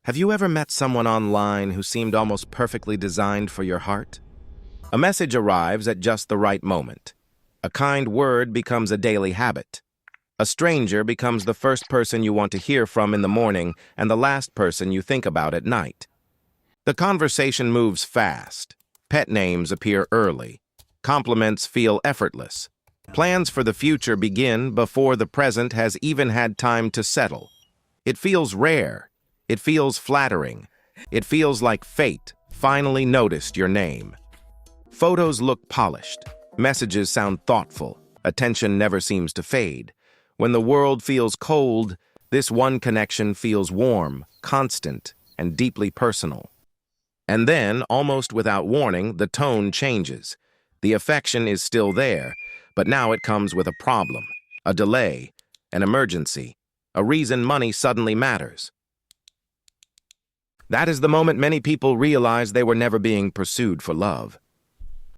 Have you ever met someone online who seemed almost perfectly designed for your heart? A message arrives at just the right moment. A kind word becomes a daily habit. A stranger becomes the first person you want to hear from in the morning and the last person you think about at night. The conversation moves fast. Pet names appear early. Compliments feel effortless. Plans for the future begin before the present has even had time to settle. It feels rare. It feels flattering. It feels like fate finally noticed your name. Photos look polished. Messages sound thoughtful. Attention never seems to fade. When the world feels cold, this one connection feels warm, constant, and deeply personal. And then, almost without warning, the tone changes. The affection is still there, but now it comes with a problem, a delay, an emergency, a reason money suddenly matters. That is the moment many people realize they were never being pursued for love.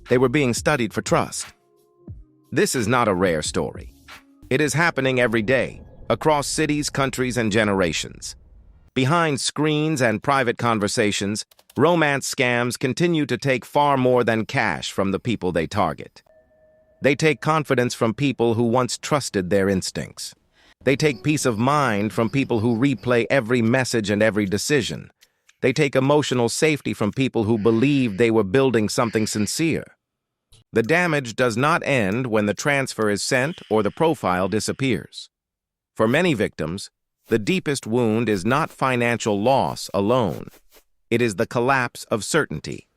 They were being studied for trust. This is not a rare story. It is happening every day, across cities, countries, and generations. Behind screens and private conversations, romance scams continue to take far more than cash from the people they target. They take confidence from people who once trusted their instincts. They take peace of mind from people who replay every message and every decision. They take emotional safety from people who believed they were building something sincere. The damage does not end when the transfer is sent or the profile disappears. For many victims, the deepest wound is not financial loss alone. It is the collapse of certainty.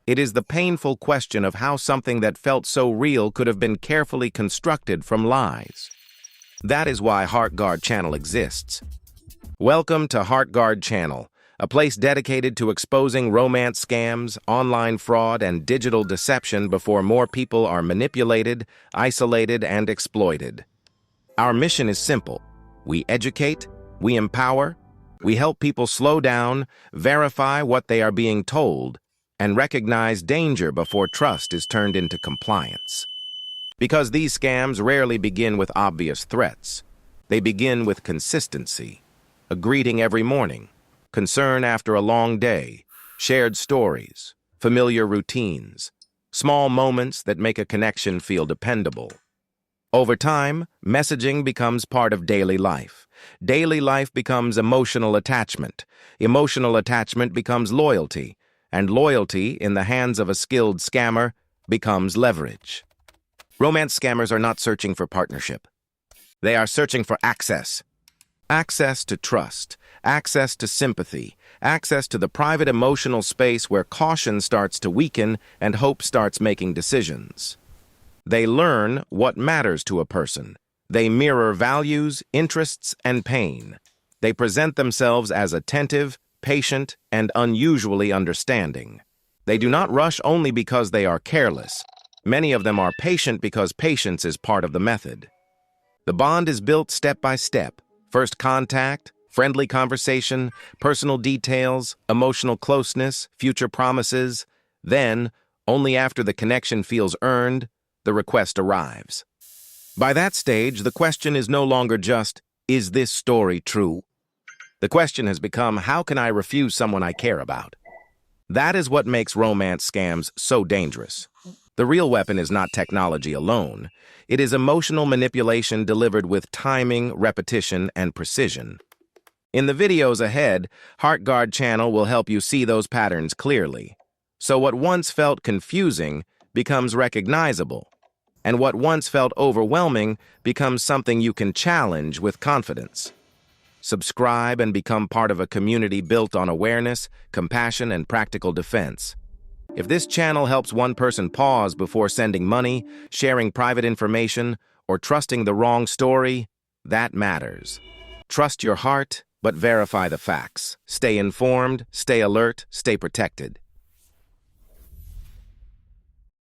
It is the painful question of how something that felt so real could have been carefully constructed from lies. That is why HeartGuard Channel exists. Welcome to HeartGuard Channel, a place dedicated to exposing romance scams, online fraud, and digital deception before more people are manipulated, isolated, and exploited. Our mission is simple. We educate, we empower, we help people slow down, verify what they are being told, and recognize danger before trust is turned into compliance. Because these scams rarely begin with obvious threats. They begin with consistency, a greeting every morning, concern after a long day, shared stories, familiar routines, small moments that make a connection feel dependable. Over time, messaging becomes part of daily life. Daily life becomes emotional attachment. Emotional attachment becomes loyalty, and loyalty, in the hands of a skilled scammer, becomes leverage. Romance scammers are not searching for partnership. They are searching for access. Access to trust, access to sympathy, access to the private emotional space where caution starts to weaken and hope starts making decisions. They learn what matters to a person. They mirror values, interests, and pain. They present themselves as attentive, patient, and unusually understanding. They do not rush only because they are careless. Many of them are patient because patience is part of the method. The bond is built step by step. First contact, friendly conversation, personal details, emotional closeness, future promises. Then, only after the connection feels earned, the request arrives. By that stage, the question is no longer just, is this story true? The question has become, how can I refuse someone I care about? That is what makes romance scams so dangerous. The real weapon is not technology alone. It is emotional manipulation delivered with timing, repetition, and precision. In the videos ahead, HeartGuard Channel will help you see those patterns clearly. So what once felt confusing becomes recognizable, and what once felt overwhelming becomes something you can challenge with confidence. Subscribe and become part of a community built on awareness, compassion, and practical defense. If this channel helps one person pause before sending money, sharing private information, or trusting the wrong story, that matters. Trust your heart, but verify the facts. Stay informed, stay alert, stay protected.